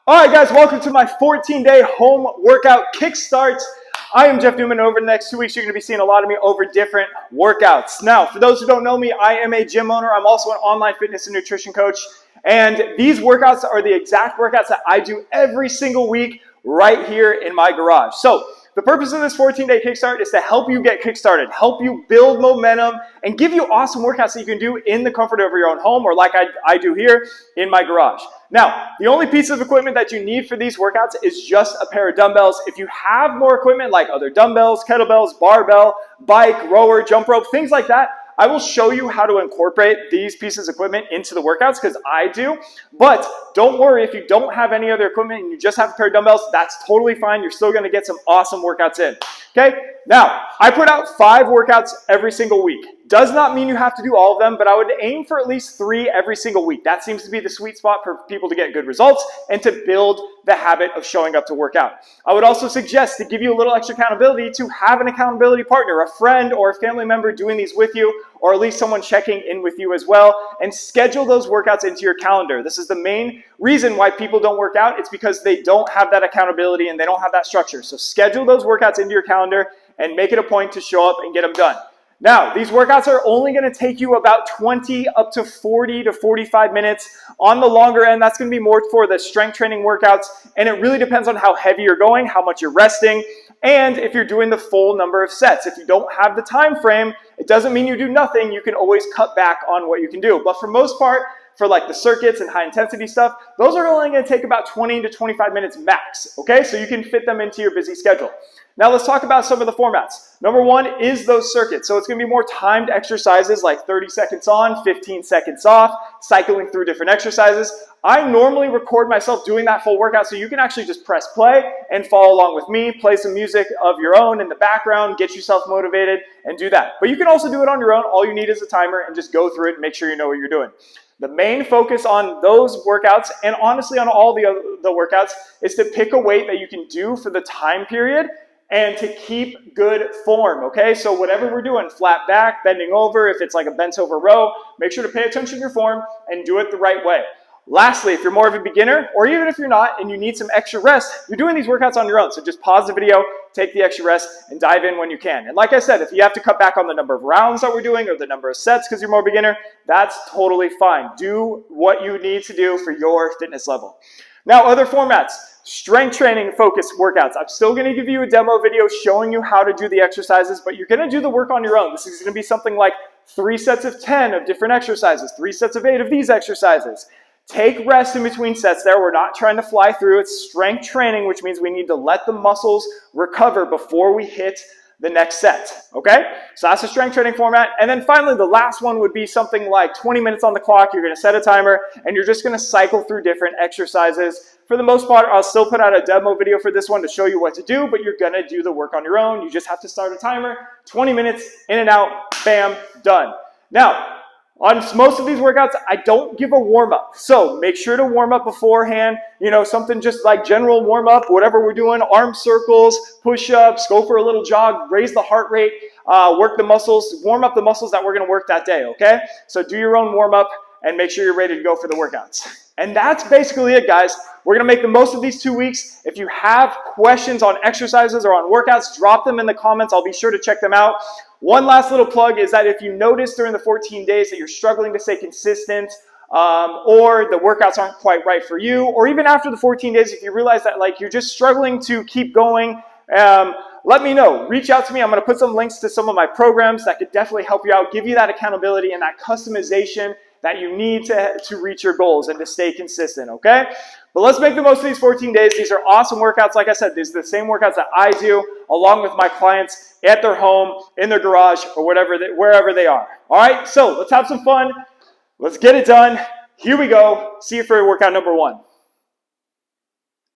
All right, guys, welcome to my 14-day home workout Kickstart. I am Jeff Newman. Over the next 2 weeks, you're going to be seeing a lot of me over different workouts. Now, for those who don't know me, I am a gym owner. I'm also an online fitness and nutrition coach. And these workouts are the exact workouts that I do every single week right here in my garage. So the purpose of this 14-day Kickstart is to help you get kickstarted, help you build momentum, and give you awesome workouts that you can do in the comfort of your own home or like I do here in my garage. Now, the only piece of equipment that you need for these workouts is just a pair of dumbbells. If you have more equipment like other dumbbells, kettlebells, barbell, bike, rower, jump rope, things like that, I will show you how to incorporate these pieces of equipment into the workouts because I do. But don't worry if you don't have any other equipment and you just have a pair of dumbbells, that's totally fine. You're still going to get some awesome workouts in. Okay? Now, I put out 5 workouts every single week. Does not mean you have to do all of them, but I would aim for at least 3 every single week. That seems to be the sweet spot for people to get good results and to build the habit of showing up to work out. I would also suggest, to give you a little extra accountability, to have an accountability partner, a friend or a family member doing these with you, or at least someone checking in with you as well, and schedule those workouts into your calendar. This is the main reason why people don't work out. It's because they don't have that accountability and they don't have that structure. So schedule those workouts into your calendar and make it a point to show up and get them done. Now, these workouts are only going to take you about 20 up to 40 to 45 minutes. On the longer end, that's going to be more for the strength training workouts, and it really depends on how heavy you're going, how much you're resting, and if you're doing the full number of sets. If you don't have the time frame, it doesn't mean you do nothing. You can always cut back on what you can do. But for most part, for like the circuits and high intensity stuff, those are only going to take about 20 to 25 minutes max, okay? So you can fit them into your busy schedule. Now let's talk about some of the formats. Number 1 is those circuits. So it's going to be more timed exercises like 30 seconds on, 15 seconds off, cycling through different exercises. I normally record myself doing that full workout so you can actually just press play and follow along with me, play some music of your own in the background, get yourself motivated, and do that. But you can also do it on your own. All you need is a timer and just go through it and make sure you know what you're doing. The main focus on those workouts, and honestly on all the workouts, is to pick a weight that you can do for the time period and to keep good form, okay? So whatever we're doing, flat back, bending over, if it's like a bent over row, make sure to pay attention to your form and do it the right way. Lastly, if you're more of a beginner, or even if you're not and you need some extra rest, you're doing these workouts on your own. So just pause the video, take the extra rest, and dive in when you can. And like I said, if you have to cut back on the number of rounds that we're doing or the number of sets because you're more beginner, that's totally fine. Do what you need to do for your fitness level. Now, other formats. Strength training focused workouts. I'm still going to give you a demo video showing you how to do the exercises, but you're going to do the work on your own. This is going to be something like 3 sets of 10 of different exercises, 3 sets of 8 of these exercises. Take rest in between sets there. We're not trying to fly through. It's strength training, which means we need to let the muscles recover before we hit the next set, okay? So that's a strength training format. And then finally, the last one would be something like 20 minutes on the clock. You're going to set a timer, and you're just going to cycle through different exercises. For the most part, I'll still put out a demo video for this one to show you what to do, but you're going to do the work on your own. You just have to start a timer, 20 minutes, in and out, bam, done. Now, on most of these workouts, I don't give a warm-up. So make sure to warm up beforehand. You know, something just like general warm-up, whatever we're doing, arm circles, push-ups, go for a little jog, raise the heart rate, work the muscles, warm up the muscles that we're going to work that day, okay? So do your own warm-up and make sure you're ready to go for the workouts. And that's basically it, guys. We're going to make the most of these 2 weeks. If you have questions on exercises or on workouts, drop them in the comments. I'll be sure to check them out. One last little plug is that if you notice during the 14 days that you're struggling to stay consistent or the workouts aren't quite right for you, or even after the 14 days, if you realize that like you're just struggling to keep going, let me know. Reach out to me. I'm going to put some links to some of my programs that could definitely help you out, give you that accountability and that customization that you need to reach your goals and to stay consistent, okay? But let's make the most of these 14 days. These are awesome workouts. Like I said, these are the same workouts that I do along with my clients at their home, in their garage, or wherever they are. All right, so let's have some fun. Let's get it done. Here we go. See you for workout number 1.